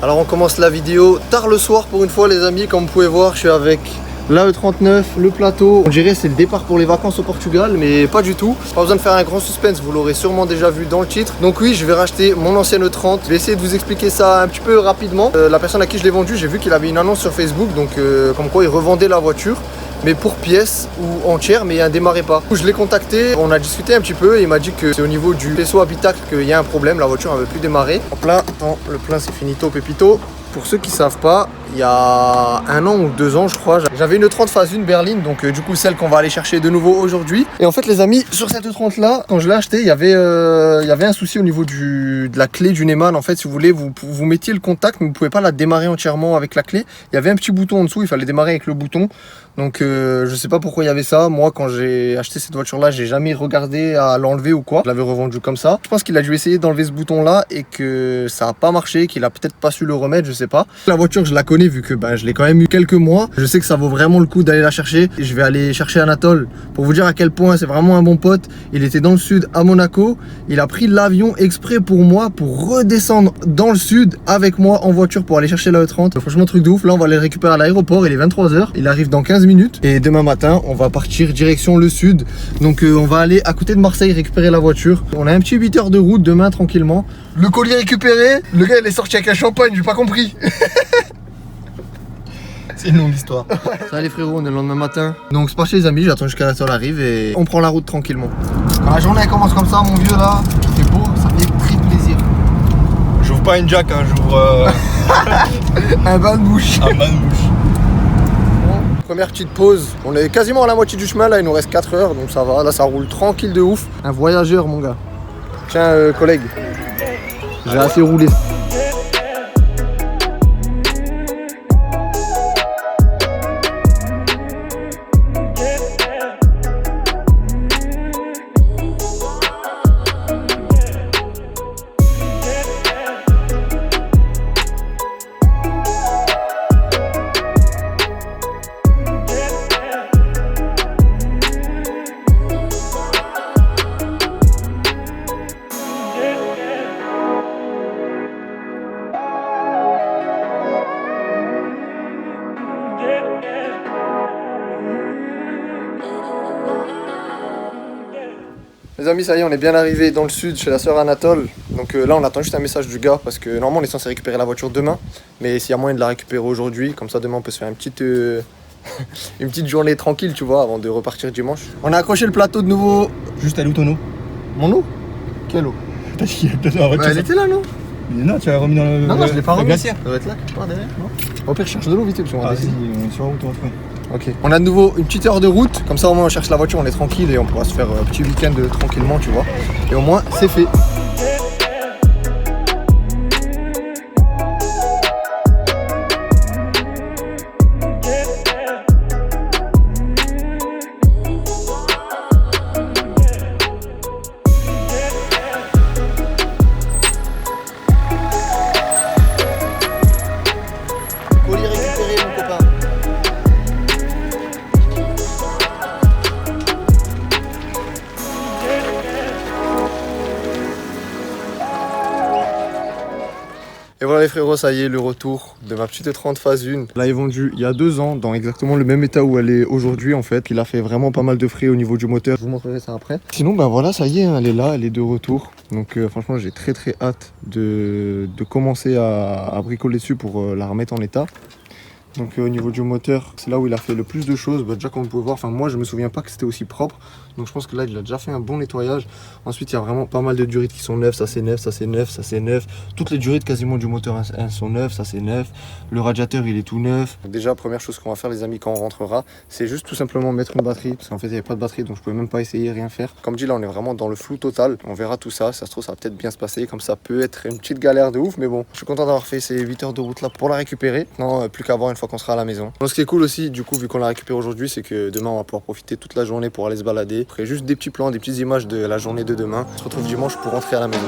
Alors on commence la vidéo tard le soir pour une fois les amis. Comme vous pouvez voir, je suis avec la E39, le plateau. On dirait c'est le départ pour les vacances au Portugal, mais pas du tout. Pas besoin de faire un grand suspense, vous l'aurez sûrement déjà vu dans le titre. Donc oui, je vais racheter mon ancienne E30. Je vais essayer de vous expliquer ça un petit peu rapidement. La personne à qui je l'ai vendu, j'ai vu qu'il avait une annonce sur Facebook, donc comme quoi il revendait la voiture, mais pour pièces ou entière, mais il ne démarrait pas. Je l'ai contacté, on a discuté un petit peu et il m'a dit que c'est au niveau du faisceau habitacle qu'il y a un problème, la voiture ne veut plus démarrer. Donc là, le plein c'est finito pépito. Pour ceux qui ne savent pas, il y a 1 an ou 2 ans je crois, j'avais une E30 phase 1 berline, donc du coup celle qu'on va aller chercher de nouveau aujourd'hui. Et en fait les amis, sur cette E30 là, quand je l'ai acheté, il y avait un souci au niveau de la clé du Neumann. En fait, si vous voulez, vous mettiez le contact, mais vous ne pouvez pas la démarrer entièrement avec la clé. Il y avait un petit bouton en dessous, il fallait démarrer avec le bouton. Donc je sais pas pourquoi il y avait ça. Moi quand j'ai acheté cette voiture là, j'ai jamais regardé à l'enlever ou quoi. Je l'avais revendu comme ça. Je pense qu'il a dû essayer d'enlever ce bouton là et que ça a pas marché, qu'il a peut-être pas su le remettre, je sais pas. La voiture je la connais vu que je l'ai quand même eu quelques mois. Je sais que ça vaut vraiment le coup d'aller la chercher. Je vais aller chercher Anatole pour vous dire à quel point c'est vraiment un bon pote. Il était dans le sud à Monaco. Il a pris l'avion exprès pour moi pour redescendre dans le sud avec moi en voiture pour aller chercher la E30. Franchement truc de ouf. Là on va aller le récupérer à l'aéroport. Il est 23 h. Il arrive dans 15 minutes et demain matin on va partir direction le sud. Donc on va aller à côté de Marseille récupérer la voiture. On a un petit 8 heures de route demain tranquillement. Le colis récupéré, le gars il est sorti avec un champagne, j'ai pas compris. C'est une longue histoire. Ça les frérots, on est le lendemain matin. Donc c'est parti les amis, j'attends jusqu'à la soirée arrive et on prend la route tranquillement. Quand la journée elle commence comme ça mon vieux là, il fait beau, ça fait très plaisir. J'ouvre pas une jack, hein, j'ouvre un bain de bouche. un bain de bouche. Première petite pause, on est quasiment à la moitié du chemin là, il nous reste 4 heures donc ça va, là ça roule tranquille de ouf. Un voyageur mon gars. Tiens collègue, j'ai assez roulé. Les amis, ça y est, on est bien arrivé dans le sud chez la sœur Anatole. Donc là, on attend juste un message du gars parce que normalement, on est censé récupérer la voiture demain. Mais s'il y a moyen de la récupérer aujourd'hui, comme ça, demain, on peut se faire une petite, une petite journée tranquille, tu vois, avant de repartir dimanche. On a accroché le plateau de nouveau. Juste à l'eau ton eau. Mon eau? Quelle eau? T'as chié dans la voiture. Elle était là, non? Mais non, tu l'as remis dans le. Non, je l'ai pas remis. glacière. Ça doit être là, quelque part derrière, non? Au pire, je cherche de l'eau vite, parce qu'on va Vas-y, descendre. on est sur la route, on va trouver. Ok. On a de nouveau une petite heure de route, comme ça au moins on cherche la voiture, on est tranquille et on pourra se faire un petit week-end tranquillement, tu vois. Et au moins c'est fait. Colis récupéré mon copain. Et voilà les frérots, ça y est, le retour de ma petite E30 phase 1. Là, elle est vendue il y a 2 ans, dans exactement le même état où elle est aujourd'hui en fait. Il a fait vraiment pas mal de frais au niveau du moteur. Je vous montrerai ça après. Sinon, voilà, ça y est, elle est là, elle est de retour. Donc franchement, j'ai très hâte de commencer à bricoler dessus pour la remettre en état. Donc au niveau du moteur, c'est là où il a fait le plus de choses. Déjà comme vous pouvez voir, moi je me souviens pas que c'était aussi propre. Donc je pense que là il a déjà fait un bon nettoyage. Ensuite il y a vraiment pas mal de durites qui sont neuves. Ça c'est neuf, ça c'est neuf, ça c'est neuf. Toutes les durites quasiment du moteur sont neuves, ça c'est neuf. Le radiateur il est tout neuf. Donc, déjà première chose qu'on va faire les amis quand on rentrera, c'est juste tout simplement mettre une batterie. Parce qu'en fait il n'y avait pas de batterie donc je pouvais même pas essayer, rien faire. Comme dit là on est vraiment dans le flou total. On verra tout ça, ça se trouve ça va peut-être bien se passer. Comme ça peut être une petite galère de ouf. Mais bon, je suis content d'avoir fait ces 8 heures de route là pour la récupérer. Non, plus qu'à voir une fois qu'on sera à la maison. Donc, ce qui est cool aussi, du coup, vu qu'on l'a récupéré aujourd'hui, c'est que demain on va pouvoir profiter toute la journée pour aller se balader. Après, juste des petits plans, des petites images de la journée de demain. On se retrouve dimanche pour rentrer à la maison.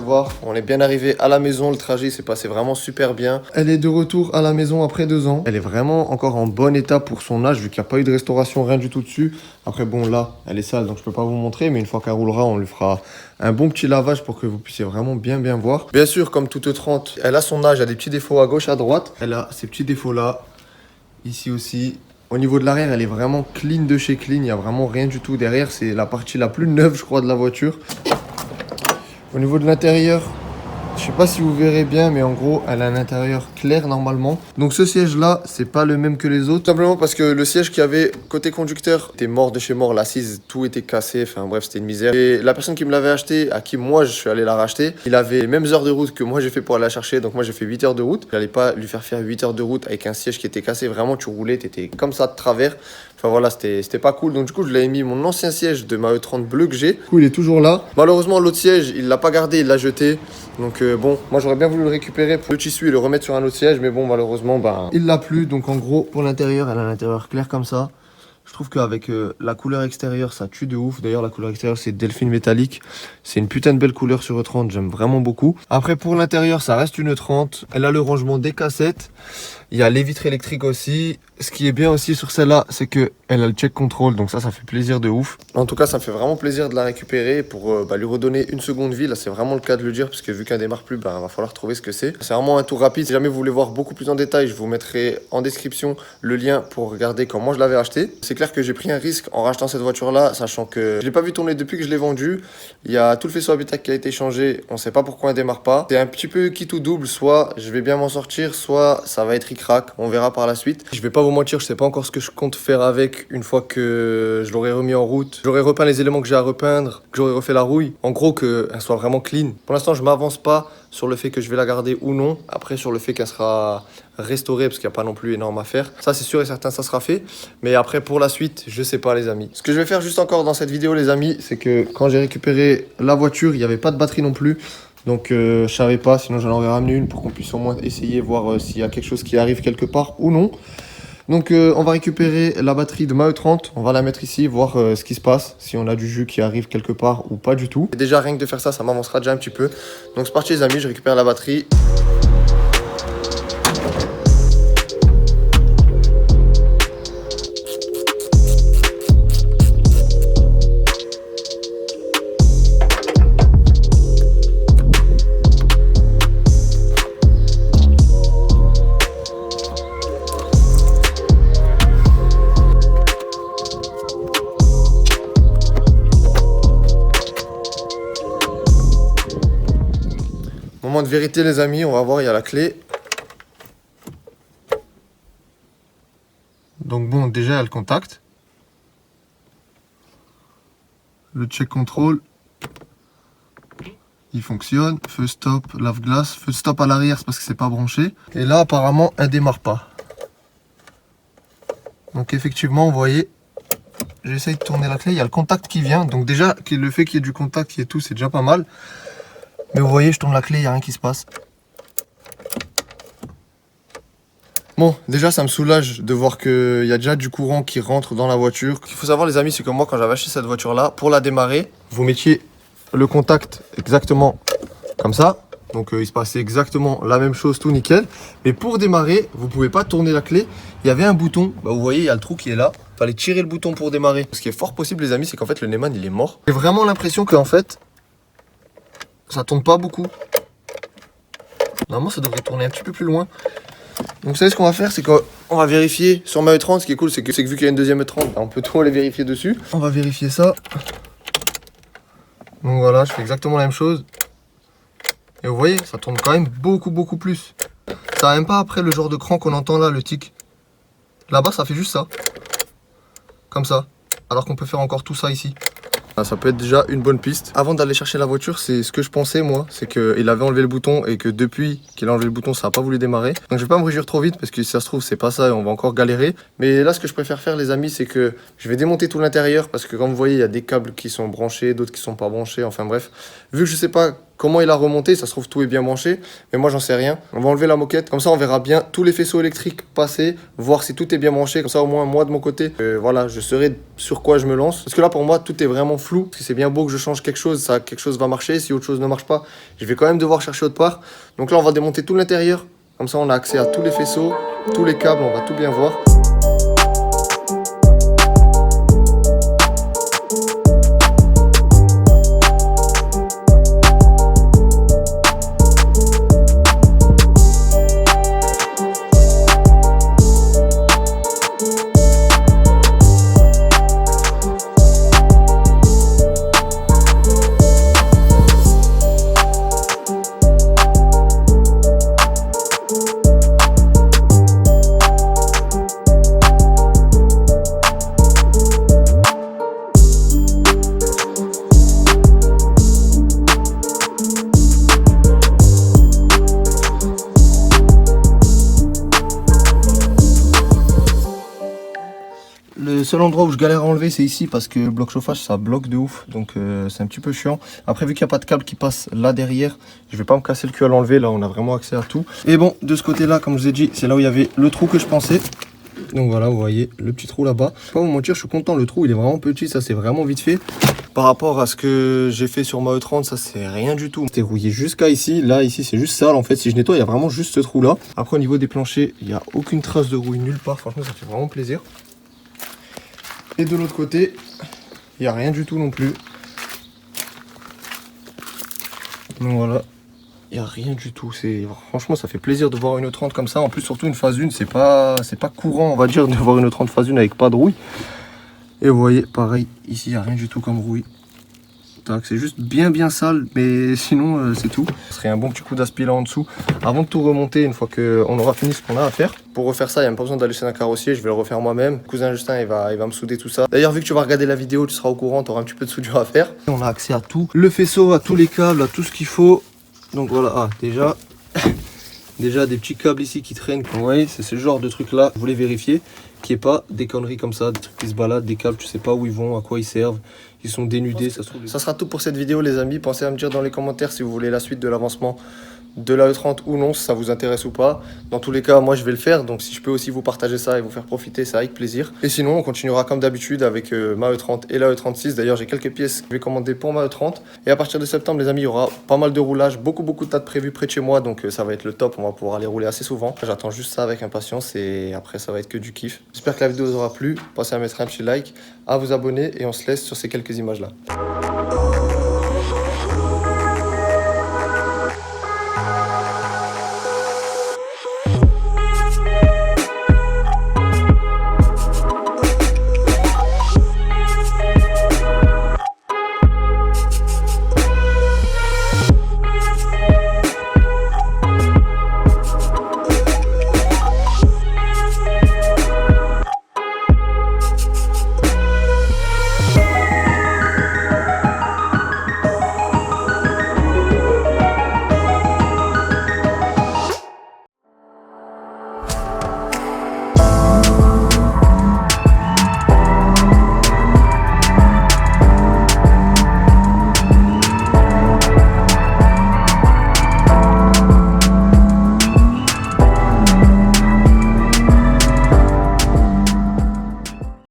voir, on est bien arrivé à la maison, le trajet s'est passé vraiment super bien. Elle est de retour à la maison après 2 ans. Elle est vraiment encore en bon état pour son âge, vu qu'il n'y a pas eu de restauration, rien du tout dessus. Après bon là, elle est sale, donc je peux pas vous montrer, mais une fois qu'elle roulera, on lui fera un bon petit lavage pour que vous puissiez vraiment bien voir. Bien sûr, comme toute 30, elle a son âge, elle a des petits défauts à gauche, à droite. Elle a ces petits défauts là, ici aussi. Au niveau de l'arrière, elle est vraiment clean de chez clean, il n'y a vraiment rien du tout derrière. C'est la partie la plus neuve, je crois, de la voiture. Au niveau de l'intérieur, je sais pas si vous verrez bien, mais en gros, elle a un intérieur clair normalement. Donc ce siège-là, c'est pas le même que les autres. Simplement parce que le siège qu'il y avait côté conducteur était mort de chez mort. L'assise, tout était cassé. Enfin bref, c'était une misère. Et la personne qui me l'avait acheté, à qui moi je suis allé la racheter, il avait les mêmes heures de route que moi j'ai fait pour aller la chercher. Donc moi j'ai fait 8 heures de route. J'allais pas lui faire 8 heures de route avec un siège qui était cassé. Vraiment, tu roulais, t'étais comme ça de travers. Enfin voilà, c'était pas cool. Donc du coup, je l'avais mis mon ancien siège de ma E30 bleu que j'ai. Du coup, il est toujours là. Malheureusement, l'autre siège, il l'a pas gardé, il l'a jeté. Donc bon, moi j'aurais bien voulu le récupérer pour le tissu et le remettre sur un autre siège. Mais bon, malheureusement, il l'a plus. Donc en gros, pour l'intérieur, elle a l'intérieur clair comme ça. Je trouve qu'avec la couleur extérieure, ça tue de ouf. D'ailleurs, la couleur extérieure, c'est Delphine métallique. C'est une putain de belle couleur sur E30, j'aime vraiment beaucoup. Après, pour l'intérieur, ça reste une E30. Elle a le rangement des cassettes. Il y a les vitres électriques aussi. Ce qui est bien aussi sur celle-là, c'est qu'elle a le check control. Donc ça fait plaisir de ouf. En tout cas, ça me fait vraiment plaisir de la récupérer pour lui redonner une seconde vie. Là, c'est vraiment le cas de le dire, parce que vu qu'elle démarre plus, va falloir trouver ce que c'est. C'est vraiment un tour rapide. Si jamais vous voulez voir beaucoup plus en détail, je vous mettrai en description le lien pour regarder comment je l'avais acheté. C'est clair que j'ai pris un risque en rachetant cette voiture-là, sachant que je l'ai pas vu tourner depuis que je l'ai vendue. Il y a tout le faisceau habitacle qui a été changé. On sait pas pourquoi elle démarre pas. C'est un petit peu quitte ou double. Soit je vais bien m'en sortir, soit ça va être ric-rac. On verra par la suite. Je vais pas vous mentir, je sais pas encore ce que je compte faire avec une fois que je l'aurai remis en route. J'aurai repeint les éléments que j'ai à repeindre, que j'aurai refait la rouille. En gros, qu'elle soit vraiment clean. Pour l'instant, je m'avance pas sur le fait que je vais la garder ou non. Après, sur le fait qu'elle sera restaurée, parce qu'il n'y a pas non plus énorme à faire. Ça, c'est sûr et certain, ça sera fait. Mais après, pour la suite, je sais pas, les amis. Ce que je vais faire juste encore dans cette vidéo, les amis, c'est que quand j'ai récupéré la voiture, il n'y avait pas de batterie non plus. Donc je savais pas, sinon j'en aurais ramené une pour qu'on puisse au moins essayer, voir s'il y a quelque chose qui arrive quelque part ou non. Donc on va récupérer la batterie de ma E30, on va la mettre ici, voir ce qui se passe, si on a du jus qui arrive quelque part ou pas du tout. Et déjà rien que de faire ça, ça m'avancera déjà un petit peu. Donc c'est parti les amis, je récupère la batterie. Moment de vérité les amis, on va voir, il y a la clé. Donc bon, déjà il y a le contact. Le check control. Il fonctionne. Feu stop, lave-glace. Feu stop à l'arrière, c'est parce que c'est pas branché. Et là apparemment elle démarre pas. Donc effectivement, vous voyez, j'essaye de tourner la clé, il y a le contact qui vient. Donc déjà, le fait qu'il y ait du contact, qu'il y ait tout, c'est déjà pas mal. Mais vous voyez, je tourne la clé, il n'y a rien qui se passe. Bon, déjà, ça me soulage de voir qu'il y a déjà du courant qui rentre dans la voiture. Ce qu'il faut savoir, les amis, c'est que moi, quand j'avais acheté cette voiture-là, pour la démarrer, vous mettiez le contact exactement comme ça. Donc, il se passait exactement la même chose, tout nickel. Mais pour démarrer, vous ne pouvez pas tourner la clé. Il y avait un bouton. Vous voyez, il y a le trou qui est là. Il fallait tirer le bouton pour démarrer. Ce qui est fort possible, les amis, c'est qu'en fait, le Neumann, il est mort. J'ai vraiment l'impression qu'en fait, ça tourne pas beaucoup. Normalement, ça devrait tourner un petit peu plus loin. Donc, vous savez ce qu'on va faire, c'est qu'on va vérifier sur ma E30. Ce qui est cool, c'est que vu qu'il y a une deuxième E30, on peut tout aller vérifier dessus. On va vérifier ça. Donc voilà, je fais exactement la même chose. Et vous voyez, ça tourne quand même beaucoup plus. Ça n'a même pas après le genre de cran qu'on entend là, le tic. Là-bas, ça fait juste ça. Comme ça. Alors qu'on peut faire encore tout ça ici. Ça peut être déjà une bonne piste. Avant d'aller chercher la voiture, c'est ce que je pensais moi, c'est qu'il avait enlevé le bouton et que depuis qu'il a enlevé le bouton, ça n'a pas voulu démarrer. Donc je vais pas me réjouir trop vite parce que si ça se trouve c'est pas ça et on va encore galérer. Mais là ce que je préfère faire les amis, c'est que je vais démonter tout l'intérieur parce que comme vous voyez il y a des câbles qui sont branchés, d'autres qui sont pas branchés, enfin bref. Vu que je sais pas comment il a remonté. Ça se trouve tout est bien branché, mais moi j'en sais rien. On va enlever la moquette, comme ça on verra bien tous les faisceaux électriques passer, voir si tout est bien branché. Comme ça au moins moi de mon côté, voilà, je saurai sur quoi je me lance. Parce que là pour moi tout est vraiment flou. Parce que c'est bien beau que je change quelque chose, ça quelque chose va marcher. Si autre chose ne marche pas, je vais quand même devoir chercher autre part. Donc là on va démonter tout l'intérieur. Comme ça on a accès à tous les faisceaux, tous les câbles, on va tout bien voir. Le seul endroit où je galère à enlever c'est ici parce que le bloc chauffage ça bloque de ouf, donc c'est un petit peu chiant. Après vu qu'il n'y a pas de câble qui passe là derrière, je vais pas me casser le cul à l'enlever, là on a vraiment accès à tout. Et bon, de ce côté là comme je vous ai dit, c'est là où il y avait le trou que je pensais. Donc voilà, vous voyez le petit trou là-bas. Pas vous mentir, je suis content, le trou il est vraiment petit, ça c'est vraiment vite fait. Par rapport à ce que j'ai fait sur ma E30, ça c'est rien du tout. C'était rouillé jusqu'à ici, là ici c'est juste sale en fait. Si je nettoie, il y a vraiment juste ce trou là. Après au niveau des planchers, il n'y a aucune trace de rouille nulle part, franchement ça fait vraiment plaisir. Et de l'autre côté, il n'y a rien du tout non plus. Donc voilà, il n'y a rien du tout. Franchement, ça fait plaisir de voir une E30 comme ça. En plus, surtout une phase 1, c'est pas courant, on va dire, de voir une E30 phase 1 avec pas de rouille. Et vous voyez, pareil, ici, il n'y a rien du tout comme rouille. C'est juste bien sale, mais sinon c'est tout. Ce serait un bon petit coup d'aspi là en dessous avant de tout remonter une fois qu'on aura fini ce qu'on a à faire. Pour refaire ça, il n'y a même pas besoin d'aller chez un carrossier, je vais le refaire moi-même. Cousin Justin il va me souder tout ça. D'ailleurs vu que tu vas regarder la vidéo, tu seras au courant, tu auras un petit peu de soudure à faire. On a accès à tout, le faisceau, à tous les câbles, à tout ce qu'il faut. Donc voilà, déjà des petits câbles ici qui traînent, comme vous voyez, c'est ce genre de truc là, je voulais vérifier qu'il n'y ait pas des conneries comme ça, des trucs qui se baladent, des câbles, tu sais pas où ils vont, à quoi ils servent, ils sont dénudés, ça se trouve. Ça sera tout pour cette vidéo les amis, pensez à me dire dans les commentaires si vous voulez la suite de l'avancement de la E30 ou non, si ça vous intéresse ou pas. Dans tous les cas, moi je vais le faire, donc si je peux aussi vous partager ça et vous faire profiter, c'est avec plaisir. Et sinon, on continuera comme d'habitude avec ma E30 et la E36. D'ailleurs, j'ai quelques pièces que je vais commander pour ma E30. Et à partir de septembre, les amis, il y aura pas mal de roulages, beaucoup de dates prévues près de chez moi, donc ça va être le top, on va pouvoir aller rouler assez souvent. J'attends juste ça avec impatience et après ça va être que du kiff. J'espère que la vidéo vous aura plu, pensez à mettre un petit like, à vous abonner et on se laisse sur ces quelques images là.